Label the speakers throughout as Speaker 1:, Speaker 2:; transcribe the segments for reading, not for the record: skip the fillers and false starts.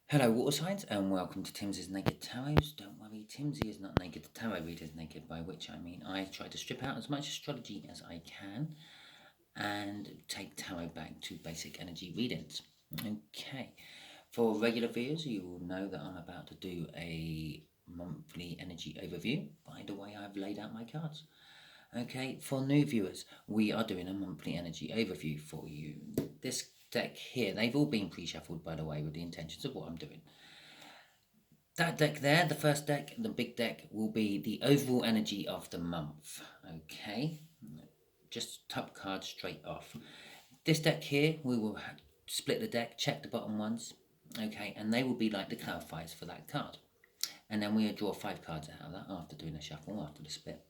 Speaker 1: Hello, water signs, and welcome to Timsy's Naked Tarot. Don't worry, Timsy is not naked. The tarot reader is naked, by which I mean I try to strip out as much astrology as I can and take tarot back to basic energy readings. Okay, for regular viewers, you will know that I'm about to do a monthly energy overview. By the way, I've laid out my cards. Okay, for new viewers, we are doing a monthly energy overview for you. This deck here, they've all been pre-shuffled, by the way, with the intentions of what I'm doing. That deck there, the first deck, the big deck, will be the overall energy of the month. Okay, just top card straight off. This deck here, we will split the deck, check the bottom ones, okay, and they will be like the clarifiers for that card. And then we'll draw 5 cards out of that after doing a shuffle, after the split.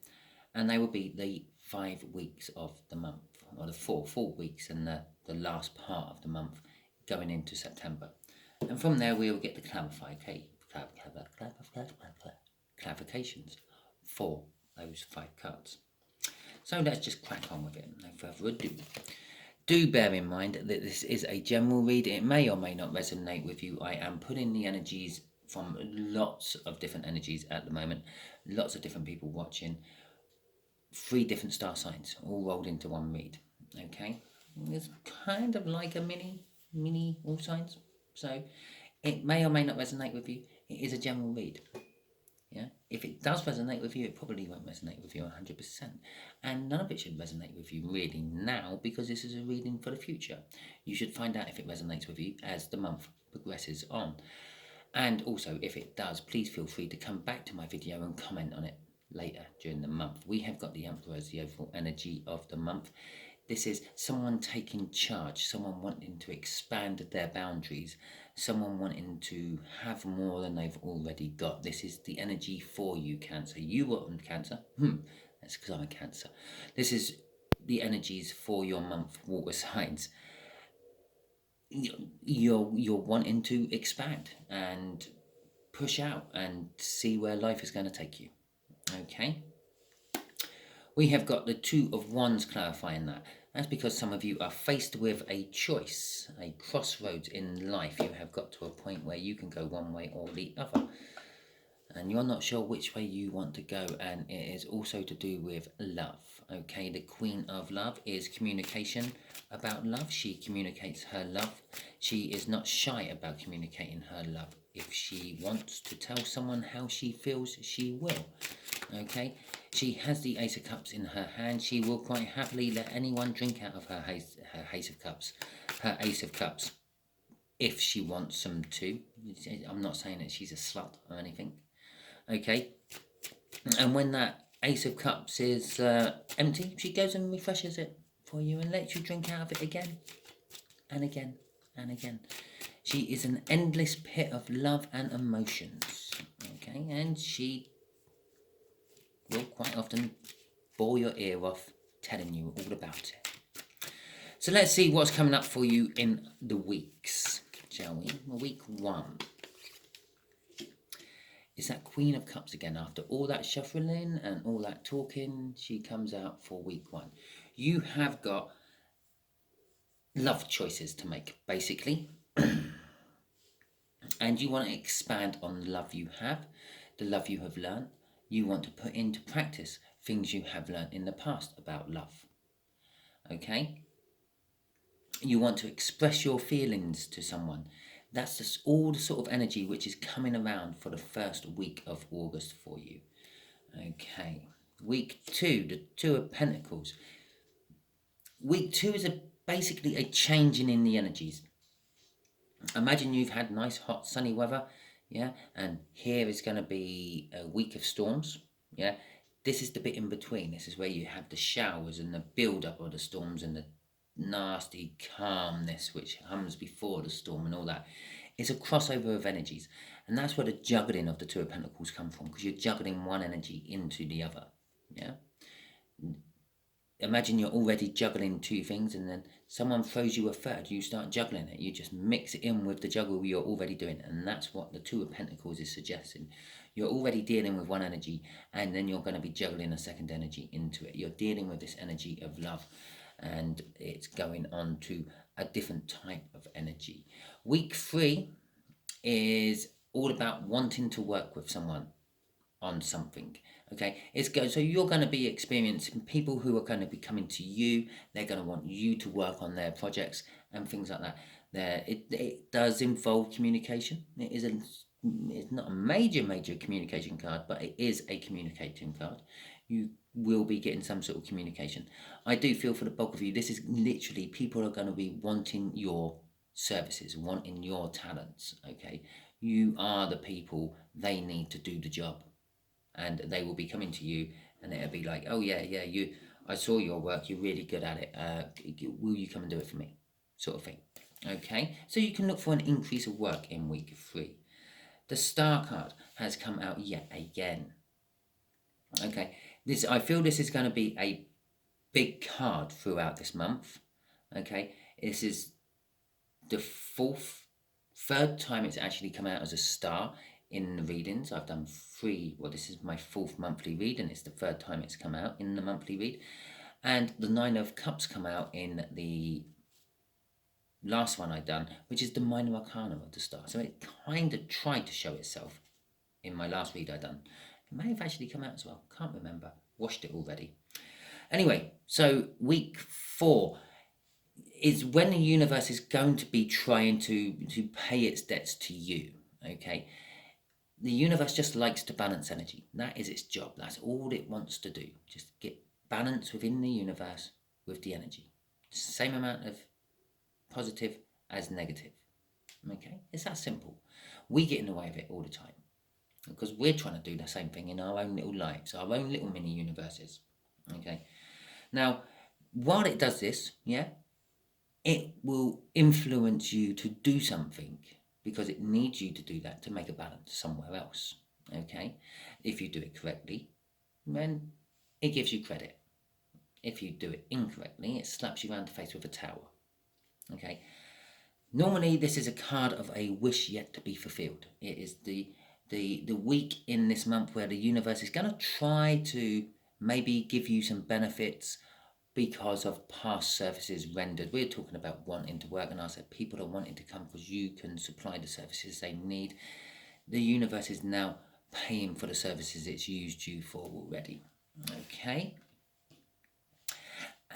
Speaker 1: And they will be the 5 weeks of the month, or the four weeks and the last part of the month going into September. And from there we will get the clarifications for those 5 cards. So let's just crack on with it, no further ado. Do bear in mind that this is a general read. It may or may not resonate with you. I am putting the energies from lots of different energies at the moment, lots of different people watching, 3 different star signs all rolled into one read. Okay, it's kind of like a mini all signs, so it may or may not resonate with you. It is a general read. Yeah, if it does resonate with you, it probably won't resonate with you 100%, and none of it should resonate with you really now, because this is a reading for the future. You should find out if it resonates with you as the month progresses on. And also, if it does, please feel free to come back to my video and comment on it later during the month. We have got the Emperor as the overall energy of the month. This is someone taking charge, someone wanting to expand their boundaries, someone wanting to have more than they've already got. This is the energy for you, Cancer. You are on Cancer. That's because I'm a Cancer. This is the energies for your month, water signs. You're wanting to expand and push out and see where life is going to take you. Okay, we have got the 2 of Wands clarifying that. That's because some of you are faced with a choice, a crossroads in life. You have got to a point where you can go one way or the other, and you're not sure which way you want to go, and it is also to do with love. Okay, the Queen of Love is communication about love. She communicates her love. She is not shy about communicating her love. If she wants to tell someone how she feels, she will. Okay, she has the Ace of Cups in her hand. She will quite happily let anyone drink out of her Ace of Cups, if she wants them to. I'm not saying that she's a slut or anything. Okay, and when that Ace of Cups is empty, she goes and refreshes it for you and lets you drink out of it again and again and again. She is an endless pit of love and emotions. Okay, and she will quite often bore your ear off telling you all about it. So let's see what's coming up for you in the weeks, shall we? Week 1 is that Queen of Cups again. After all that shuffling and all that talking, she comes out for week 1. You have got love choices to make, basically. And you want to expand on the love you have, the love you have learned. You want to put into practice things you have learned in the past about love. Okay? You want to express your feelings to someone. That's just all the sort of energy which is coming around for the first week of August for you. Okay. Week 2, the 2 of Pentacles. Week 2 is basically a changing in the energies. Imagine you've had nice, hot, sunny weather, yeah, and here is going to be a week of storms, yeah. This is the bit in between. This is where you have the showers and the build-up of the storms and the nasty calmness which comes before the storm and all that. It's a crossover of energies, and that's where the juggling of the 2 of Pentacles come from, because you're juggling one energy into the other, yeah. Imagine you're already juggling 2 things, and then someone throws you a third. You start juggling it. You just mix it in with the juggle you're already doing, and that's what the 2 of Pentacles is suggesting. You're already dealing with one energy, and then you're going to be juggling a second energy into it. You're dealing with this energy of love, and it's going on to a different type of energy. Week 3 is all about wanting to work with someone on something. Okay, so you're going to be experiencing people who are going to be coming to you. They're going to want you to work on their projects and things like that. It does involve communication. It's not a major communication card, but it is a communicating card. You will be getting some sort of communication. I do feel for the bulk of you, this is literally people are going to be wanting your services, wanting your talents. Okay, you are the people they need to do the job, and they will be coming to you, and it'll be like, oh yeah, I saw your work, you're really good at it, will you come and do it for me, sort of thing. Okay, so you can look for an increase of work in week 3. The Star card has come out yet again. Okay, I feel this is going to be a big card throughout this month. Okay, this is the third time it's actually come out as a star in the readings. I've done 3, well, this is my 4th monthly read, and it's the 3rd time it's come out in the monthly read. And the 9 of Cups come out in the last one I've done, which is the minor arcana of the star. So it kind of tried to show itself in my last read I done. It may have actually come out as well, can't remember, watched it already. Anyway, so week 4 is when the universe is going to be trying to pay its debts to you. Okay, the universe just likes to balance energy. That is its job. That's all it wants to do. Just get balance within the universe with the energy. Same amount of positive as negative. Okay, it's that simple. We get in the way of it all the time because we're trying to do the same thing in our own little lives, our own little mini universes. Okay, now while it does this, it will influence you to do something because it needs you to do that to make a balance somewhere else. Okay, if you do it correctly, then it gives you credit. If you do it incorrectly, it slaps you around the face with a towel. Okay, normally this is a card of a wish yet to be fulfilled. It is the week in this month where the universe is going to try to maybe give you some benefits because of past services rendered. We're talking about wanting to work, and I said people are wanting to come because you can supply the services they need. The universe is now paying for the services it's used you for already. Okay,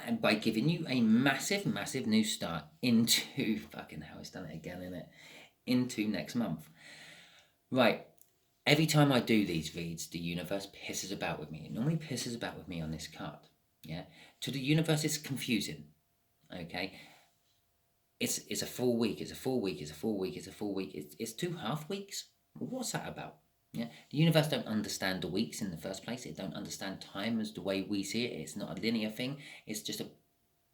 Speaker 1: and by giving you a massive new start into fucking hell, it's done it again, innit? Into next month. Right, every time I do these reads, the universe pisses about with me. It normally pisses about with me on this card. Yeah, to the universe it's confusing. Okay, it's a full week, it's a full week, it's a full week, it's a full week, it's 2 half weeks. What's that about? Yeah, the universe don't understand the weeks in the first place. It don't understand time as the way we see it. It's not a linear thing. It's just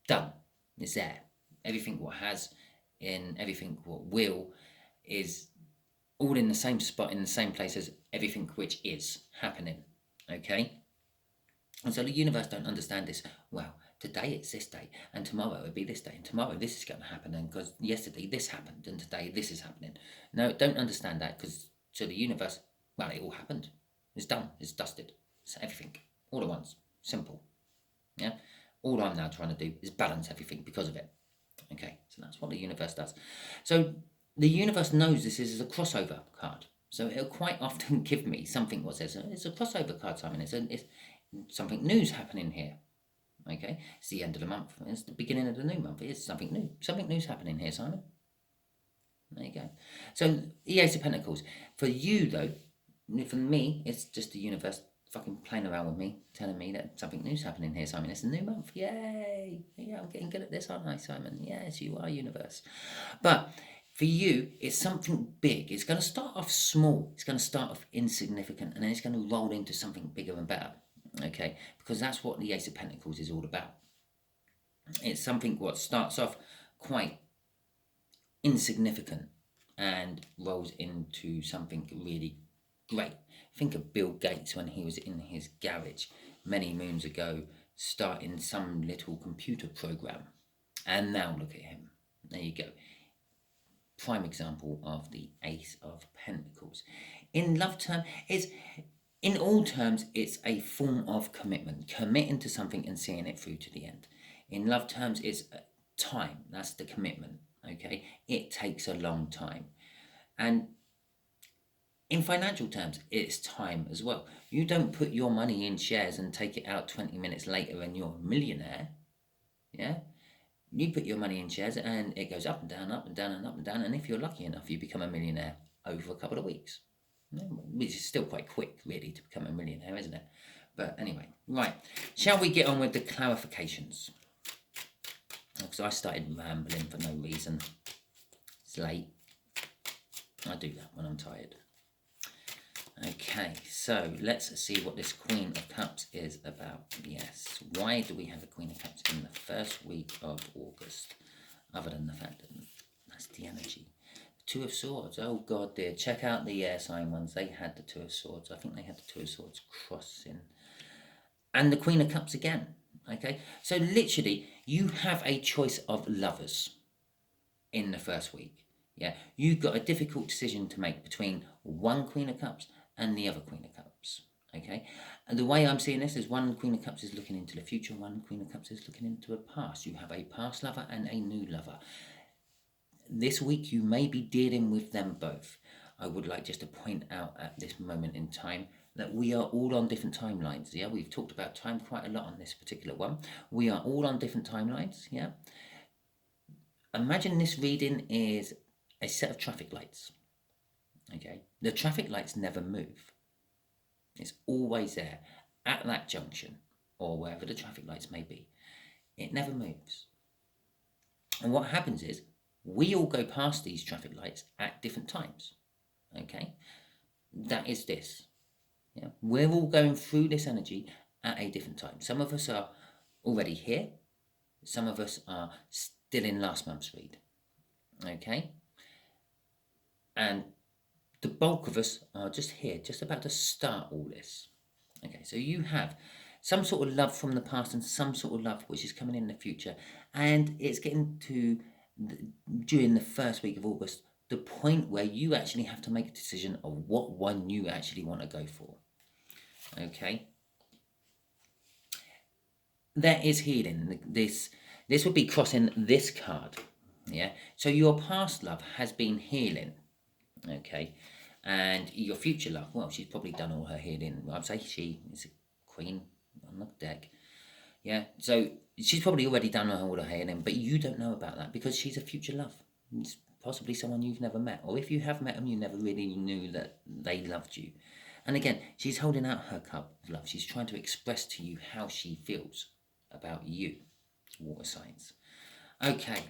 Speaker 1: done. It's there. Everything what has in everything what will is all in the same spot, in the same place as everything which is happening. Okay, and so the universe don't understand this. Well, today it's this day, and tomorrow it'll be this day, and tomorrow this is going to happen, and because yesterday this happened, and today this is happening. No, don't understand that, because to the universe, well, it all happened. It's done. It's dusted. It's everything all at once. Simple. Yeah. All I'm now trying to do is balance everything because of it. Okay. So that's what the universe does. So the universe knows this is a crossover card. So it'll quite often give me something what says it's a crossover card, Simon. It's something new's happening here. Okay. It's the end of the month. It's the beginning of the new month. It's something new. Something new's happening here, Simon. There you go. So the Ace of Pentacles. For you though, for me, it's just the universe fucking playing around with me, telling me that something new's happening here, Simon. It's a new month. Yay! Yeah, I'm getting good at this, aren't I, Simon? Yes, you are, universe. But for you, it's something big. It's going to start off small. It's going to start off insignificant, and then it's going to roll into something bigger and better. Okay? Because that's what the Ace of Pentacles is all about. It's something what starts off quite insignificant and rolls into something really great. Think of Bill Gates when he was in his garage many moons ago, starting some little computer program. And now look at him. There you go. Prime example of the Ace of Pentacles. In love terms, in all terms, it's a form of commitment. Committing to something and seeing it through to the end. In love terms, it's time. That's the commitment. Okay? It takes a long time. And In financial terms, it's time as well. You don't put your money in shares and take it out 20 minutes later and you're a millionaire. Yeah? You put your money in shares and it goes up and down, up and down, and up and down. And if you're lucky enough, you become a millionaire over a couple of weeks. Which is still quite quick, really, to become a millionaire, isn't it? But anyway, right. Shall we get on with the clarifications? Because I started rambling for no reason. It's late. I do that when I'm tired. Okay, so let's see what this Queen of Cups is about. Yes, why do we have a Queen of Cups in the first week of August? Other than the fact that that's the energy. Two of Swords, oh God dear. Check out the air sign ones. They had the Two of Swords. I think they had the Two of Swords crossing. And the Queen of Cups again. Okay, so literally you have a choice of lovers in the first week. Yeah, you've got a difficult decision to make between one Queen of Cups and the other Queen of Cups. Okay, and the way I'm seeing this is one Queen of Cups is looking into the future, one Queen of Cups is looking into a past. You have a past lover and a new lover. This week you may be dealing with them both. I would like just to point out at this moment in time that we are all on different timelines. Yeah, we've talked about time quite a lot on this particular one. We are all on different timelines. Yeah, imagine this reading is a set of traffic lights. Okay, the traffic lights never move. It's always there at that junction or wherever the traffic lights may be. It never moves. And what happens is we all go past these traffic lights at different times. Okay, that is this. Yeah, we're all going through this energy at a different time. Some of us are already here. Some of us are still in last month's read. Okay, and the bulk of us are just here, just about to start all this. Okay, so you have some sort of love from the past and some sort of love which is coming in the future. And it's getting to, during the first week of August, the point where you actually have to make a decision of what one you actually want to go for. Okay. There is healing. This would be crossing this card. Yeah. So your past love has been healing. Okay, and your future love, well, she's probably done all her healing. I'd say she is a queen on the deck. Yeah, so she's probably already done all her healing, but you don't know about that because she's a future love. It's possibly someone you've never met, or if you have met them, you never really knew that they loved you. And again, she's holding out her cup of love. She's trying to express to you how she feels about you, water signs. Okay,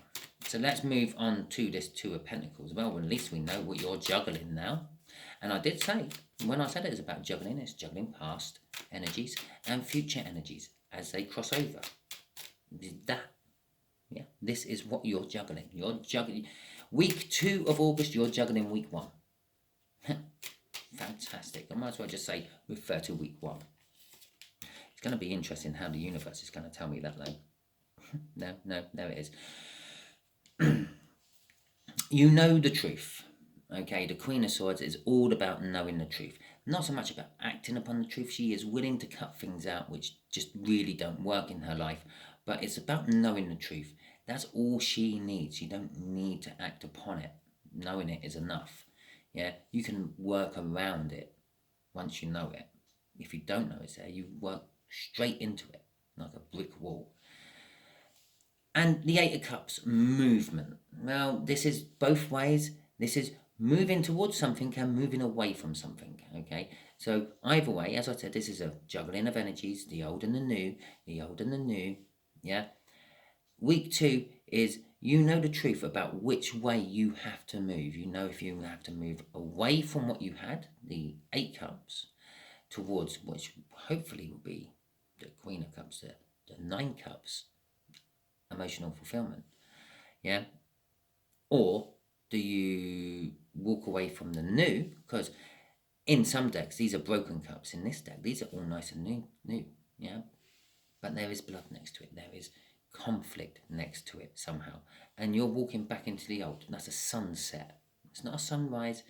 Speaker 1: so let's move on to this Two of Pentacles. Well, at least we know what you're juggling now. And I did say, when I said it was about juggling, it's juggling past energies and future energies as they cross over. Yeah, this is what you're juggling. You're juggling. Week 2 of August, you're juggling week 1. Fantastic. I might as well just say, refer to week 1. It's going to be interesting how the universe is going to tell me that, though. No, there it is. You know the truth. Okay, the Queen of Swords is all about knowing the truth. Not so much about acting upon the truth. She is willing to cut things out which just really don't work in her life. But it's about knowing the truth. That's all she needs. You don't need to act upon it. Knowing it is enough. Yeah, you can work around it once you know it. If you don't know it's there, you work straight into it like a brick wall. And the Eight of Cups, movement. Well, this is both ways. This is moving towards something and moving away from something, okay? So either way, as I said, this is a juggling of energies, the old and the new, yeah? Week 2 is you know the truth about which way you have to move. You know if you have to move away from what you had, the 8 Cups, towards which hopefully will be the Queen of Cups, the 9 Cups, emotional fulfillment, yeah? Or do you walk away from the new? Because in some decks, these are broken cups. In this deck, these are all nice and new, yeah? But there is blood next to it. There is conflict next to it somehow. And you're walking back into the old. That's a sunset. It's not a sunrise,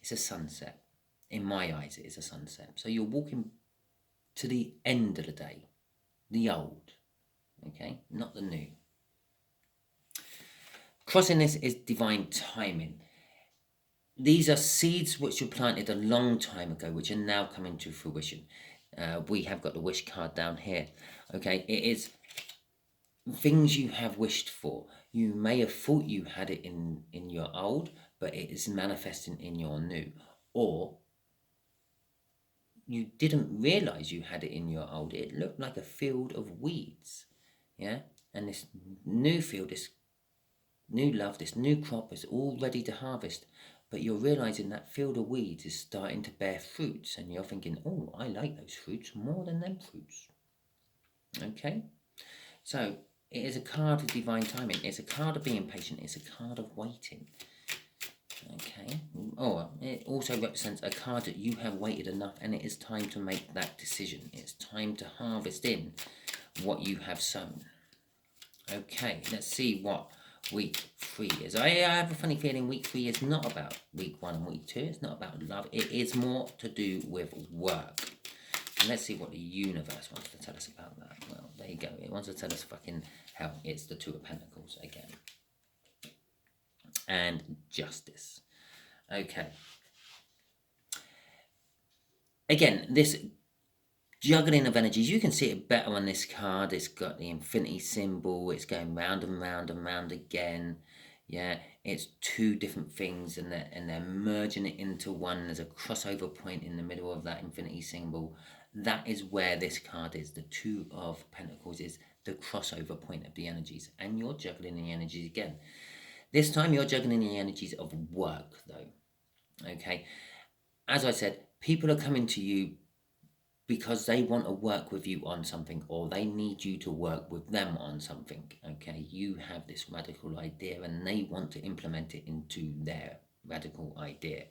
Speaker 1: it's a sunset. In my eyes, it is a sunset. So you're walking to the end of the day, the old, okay? Not the new. Crossing this is divine timing. these are seeds which were planted a long time ago, which are now coming to fruition. We have got the wish card down here. Okay, it is things you have wished for. You may have thought you had it in your old, but it is manifesting in your new. Or you didn't realize you had it in your old. It looked like a field of weeds. Yeah, and this new field, this new love, this new crop is all ready to harvest. But you're realizing that field of weeds is starting to bear fruits, and you're thinking, oh, I like those fruits more than them fruits. Okay? So, it is a card of divine timing. It's a card of being patient. It's a card of waiting. Okay? Oh, it also represents a card that you have waited enough, and it is time to make that decision. It's time to harvest in what you have sown. Okay, let's see what week 3 is. I have a funny feeling week 3 is not about week 1 and week 2. It's not about love. It is more to do with work. And let's see what the universe wants to tell us about that. Well, there you go. It wants to tell us fucking hell. It's the Two of Pentacles again. And justice. Okay. Again, this juggling of energies, you can see it better on this card. It's got the infinity symbol. It's going round and round and round again. Yeah, it's two different things, and they're merging it into one. There's a crossover point in the middle of that infinity symbol. That is where this card is. The Two of Pentacles is the crossover point of the energies, and you're juggling the energies again. This time you're juggling the energies of work, though. Okay, as I said, people are coming to you because they want to work with you on something, or they need you to work with them on something. Okay, you have this radical idea and they want to implement it into their radical idea.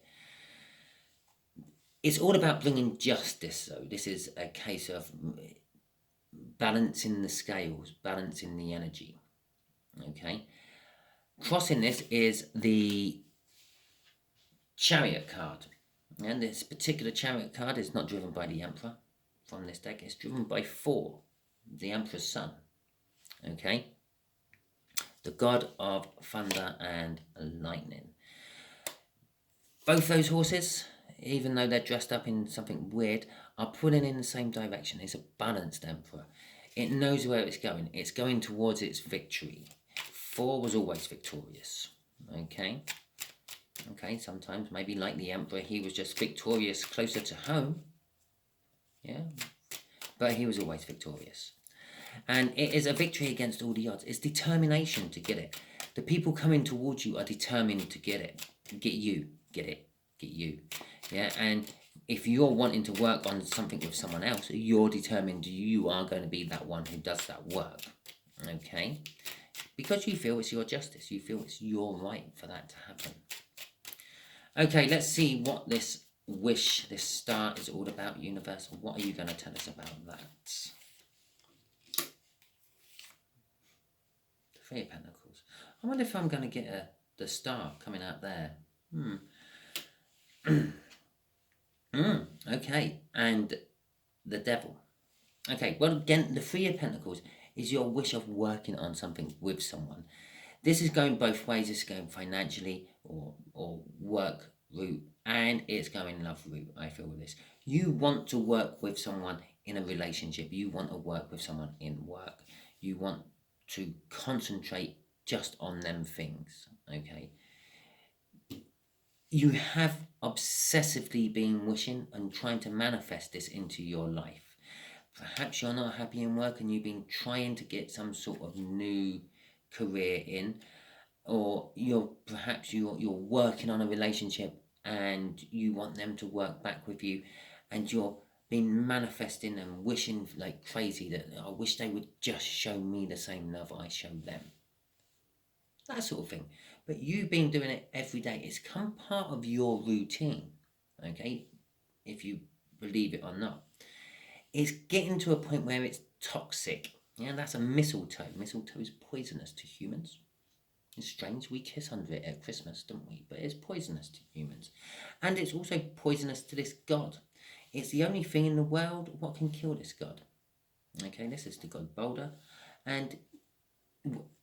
Speaker 1: It's all about bringing justice, though. This is a case of balancing the scales, balancing the energy. Okay, crossing this is the Chariot card, and this particular Chariot card is not driven by the Emperor. From this deck, it's driven by 4, the Emperor's son. Okay, the god of thunder and lightning. Both those horses, even though they're dressed up in something weird, are pulling in the same direction. It's a balanced Emperor. It knows where it's going. It's going towards its victory. 4 was always victorious. Okay, sometimes maybe like the Emperor, he was just victorious closer to home. Yeah, but he was always victorious. And it is a victory against all the odds. It's determination to get it. The people coming towards you are determined to get it. Get you. Get it. Get you. Yeah, and if you're wanting to work on something with someone else, you're determined you are going to be that one who does that work. Okay? Because you feel it's your justice. You feel it's your right for that to happen. Okay, let's see what this wish, this star is all about, universe. What are you going to tell us about that? The 3 of Pentacles. I wonder if I'm going to get the star coming out there. Okay, and the Devil. Okay, well, again, the 3 of Pentacles is your wish of working on something with someone. This is going both ways. It's going financially or work route, and it's going love route, I feel, with this. You want to work with someone in a relationship. You want to work with someone in work. You want to concentrate just on them things, okay? You have obsessively been wishing and trying to manifest this into your life. Perhaps you're not happy in work and you've been trying to get some sort of new career in, or you're working on a relationship and you want them to work back with you, and you're been manifesting and wishing like crazy that I wish they would just show me the same love I show them. That sort of thing. But you've been doing it every day. It's come part of your routine, okay? If you believe it or not. It's getting to a point where it's toxic. Yeah, that's a mistletoe. Mistletoe is poisonous to humans. It's strange, we kiss under it at Christmas, don't we? But it's poisonous to humans. And it's also poisonous to this god. It's the only thing in the world what can kill this god. Okay, this is the god Balder. And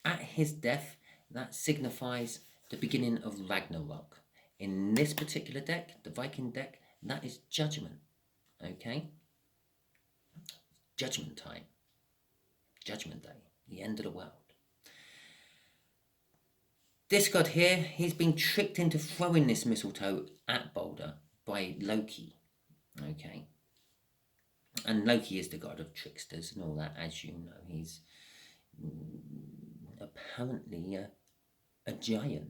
Speaker 1: at his death, that signifies the beginning of Ragnarok. In this particular deck, the Viking deck, that is judgment. Okay? Judgment time. Judgment day. The end of the world. This god here, he's been tricked into throwing this mistletoe at Balder by Loki. Okay? And Loki is the god of tricksters and all that, as you know. He's apparently a giant,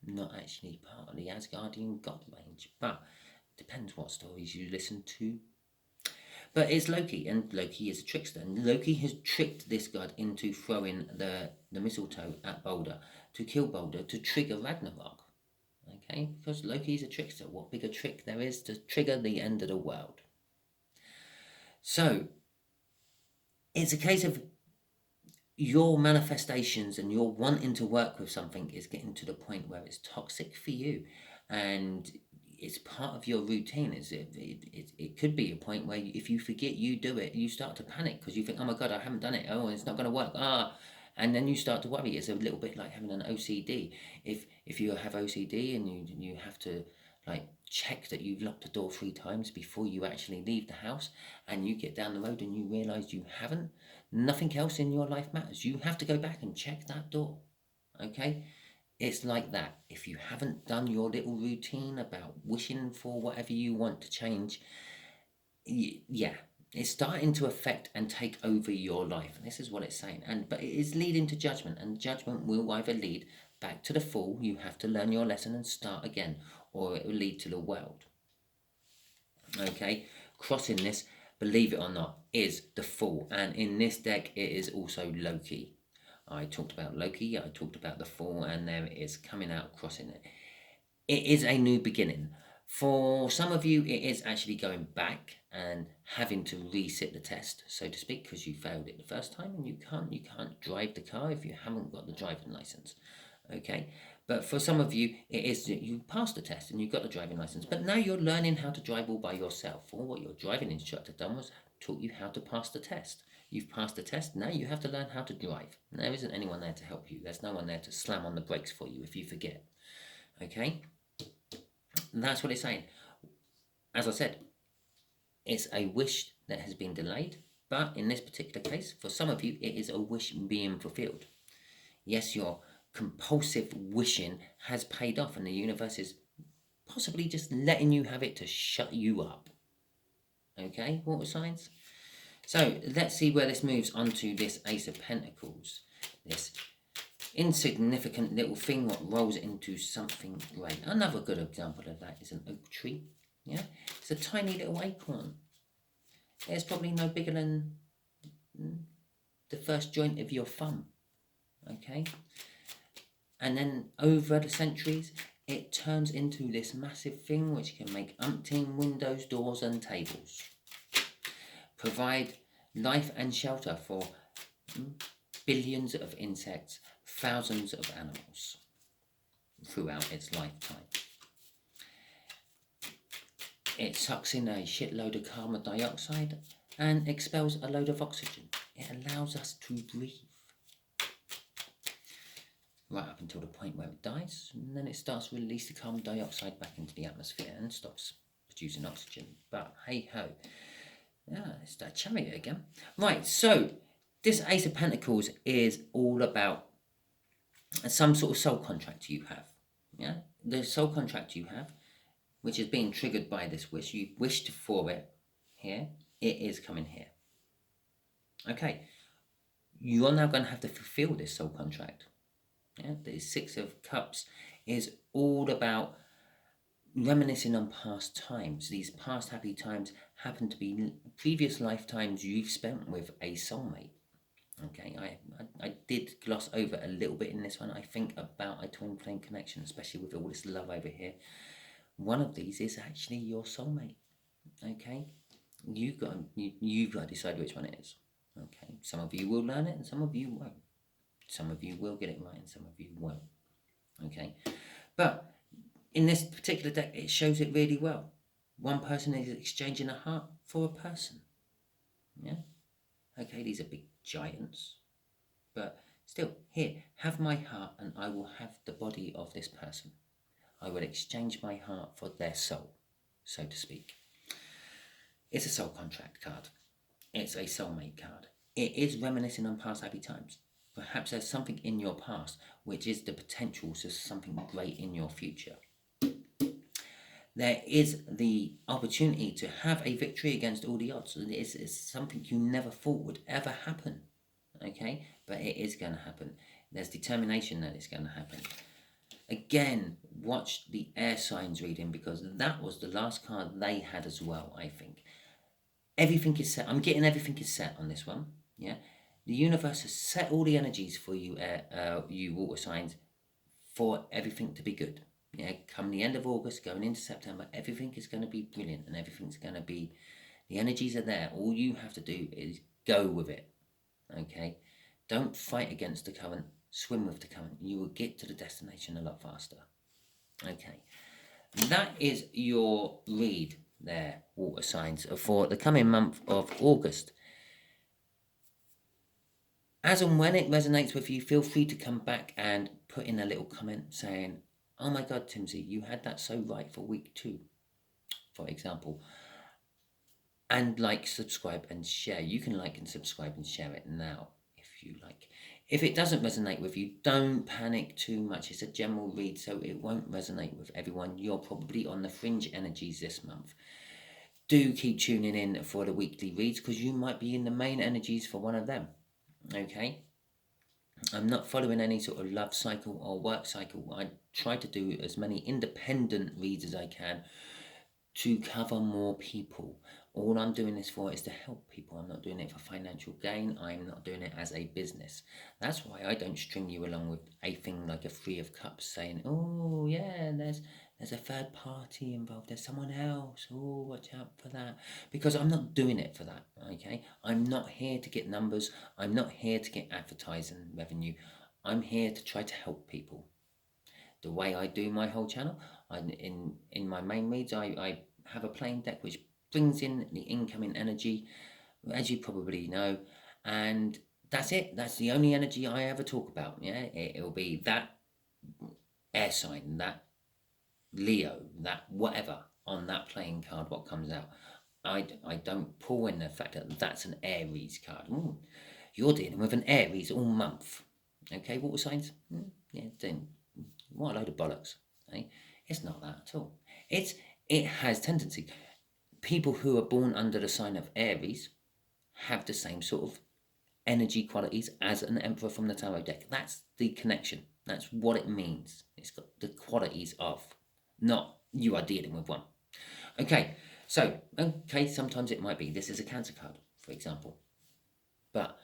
Speaker 1: not actually part of the Asgardian god range, but it depends what stories you listen to. But it's Loki, and Loki is a trickster, and Loki has tricked this god into throwing the mistletoe at Balder to kill Balder to trigger Ragnarok. Okay, because Loki is a trickster. What bigger trick there is to trigger the end of the world? So it's a case of your manifestations and your wanting to work with something is getting to the point where it's toxic for you, and it's part of your routine. It could be a point where if you forget you do it, you start to panic because you think, oh my god, I haven't done it, oh, it's not going to work, and then you start to worry. It's a little bit like having an OCD. If you have OCD and you have to like check that you've locked the door 3 times before you actually leave the house, and you get down the road and you realize you haven't, nothing else in your life matters. You have to go back and check that door. Okay? It's like that. If you haven't done your little routine about wishing for whatever you want to change, yeah, it's starting to affect and take over your life. And this is what it's saying. But it is leading to judgment, and judgment will either lead back to the Fool. You have to learn your lesson and start again, or it will lead to the World. Okay, crossing this, believe it or not, is the Fool, and in this deck it is also Loki. I talked about Loki, I talked about the Fool, and there it is coming out, crossing it. It is a new beginning. For some of you, it is actually going back and having to resit the test, so to speak, because you failed it the first time, and you can't drive the car if you haven't got the driving license. Okay, but for some of you, it is that you passed the test and you got the driving license, but now you're learning how to drive all by yourself. Or what your driving instructor done was taught you how to pass the test. You've passed the test, now you have to learn how to drive. And there isn't anyone there to help you. There's no one there to slam on the brakes for you if you forget. Okay? And that's what it's saying. As I said, it's a wish that has been delayed, but in this particular case, for some of you, it is a wish being fulfilled. Yes, your compulsive wishing has paid off, and the universe is possibly just letting you have it to shut you up. Okay, water signs? So let's see where this moves onto this Ace of Pentacles. This insignificant little thing that rolls into something great. Another good example of that is an oak tree. Yeah, it's a tiny little acorn. It's probably no bigger than the first joint of your thumb. Okay, and then over the centuries, it turns into this massive thing which can make umpteen windows, doors and tables. Provide life and shelter for billions of insects, thousands of animals throughout its lifetime. It sucks in a shitload of carbon dioxide and expels a load of oxygen. It allows us to breathe. Right up until the point where it dies, and then it starts to release the carbon dioxide back into the atmosphere and stops producing oxygen. But hey ho. Yeah, it's that Chariot again. Right, so this Ace of Pentacles is all about some sort of soul contract you have. Yeah, the soul contract you have, which is being triggered by this wish. You wished for it here. It is coming here. Okay, you're now going to have to fulfill this soul contract. Yeah, the Six of Cups is all about reminiscing on past times. These past happy times happen to be previous lifetimes you've spent with a soulmate. Okay, I did gloss over a little bit in this one. I think about a twin flame connection, especially with all this love over here. One of these is actually your soulmate. Okay, you've got to decide which one it is. Okay, some of you will learn it and some of you won't. Some of you will get it right and some of you won't. Okay, but in this particular deck, it shows it really well. One person is exchanging a heart for a person. Yeah, okay, these are big giants, but still, here, have my heart and I will have the body of this person. I will exchange my heart for their soul, so to speak. It's a soul contract card. It's a soulmate card. It is reminiscing on past happy times. Perhaps there's something in your past which is the potential for something great in your future. There is the opportunity to have a victory against all the odds. It's something you never thought would ever happen, okay? But it is going to happen. There's determination that it's going to happen. Again, watch the air signs reading, because that was the last card they had as well, I think. Everything is set. I'm getting everything is set on this one, yeah? The universe has set all the energies for you, you water signs, for everything to be good. Yeah, come the end of August, going into September, everything is going to be brilliant, and everything's going to be, the energies are there. All you have to do is go with it, okay? Don't fight against the current, swim with the current. You will get to the destination a lot faster, okay? That is your read there, water signs, for the coming month of August. As and when it resonates with you, feel free to come back and put in a little comment saying, oh my God, Timsy, you had that so right for week 2, for example. And like, subscribe and share. You can like and subscribe and share it now if you like. If it doesn't resonate with you, don't panic too much. It's a general read, so it won't resonate with everyone. You're probably on the fringe energies this month. Do keep tuning in for the weekly reads, because you might be in the main energies for one of them, okay? I'm not following any sort of love cycle or work cycle. I try to do as many independent reads as I can to cover more people. All I'm doing this for is to help people. I'm not doing it for financial gain. I'm not doing it as a business. That's why I don't string you along with a thing like a 3 of Cups saying, oh yeah, there's a third party involved. There's someone else. Oh, watch out for that. Because I'm not doing it for that, okay? I'm not here to get numbers. I'm not here to get advertising revenue. I'm here to try to help people. The way I do my whole channel, in my main reads, I have a playing deck which brings in the incoming energy, as you probably know, and that's it. That's the only energy I ever talk about. Yeah, it'll be that air sign, that Leo, that whatever on that playing card, what comes out. I don't pull in the fact that that's an Aries card. Ooh, you're dealing with an Aries all month. Okay, water signs? Yeah, then what a load of bollocks. Eh? It's not that at all. It has tendency. People who are born under the sign of Aries have the same sort of energy qualities as an Emperor from the tarot deck. That's the connection. That's what it means. It's got the qualities of, not you are dealing with one. Okay, so, sometimes it might be, this is a Cancer card, for example. But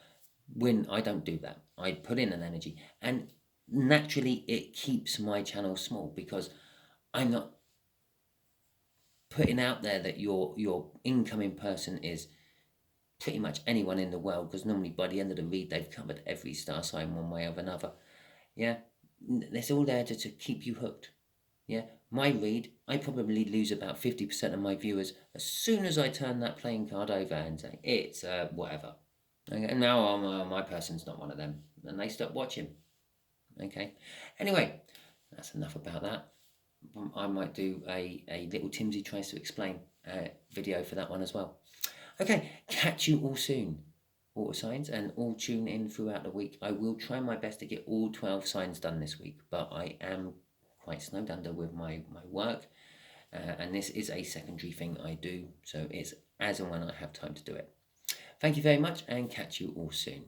Speaker 1: when I don't do that, I put in an energy, and naturally it keeps my channel small, because I'm not putting out there that your incoming person is pretty much anyone in the world, because normally by the end of the read they've covered every star sign one way or another. Yeah, it's all there to keep you hooked. Yeah, my read, I probably lose about 50% of my viewers as soon as I turn that playing card over and say it's whatever. Okay, and now my person's not one of them, and they stop watching. Okay, anyway, that's enough about that. I might do a little Timsy tries to explain video for that one as well. Okay, catch you all soon, water signs, and all tune in throughout the week. I will try my best to get all 12 signs done this week, but I am quite snowed under with my work, and this is a secondary thing I do, so it's as and when I have time to do it. Thank you very much, and catch you all soon.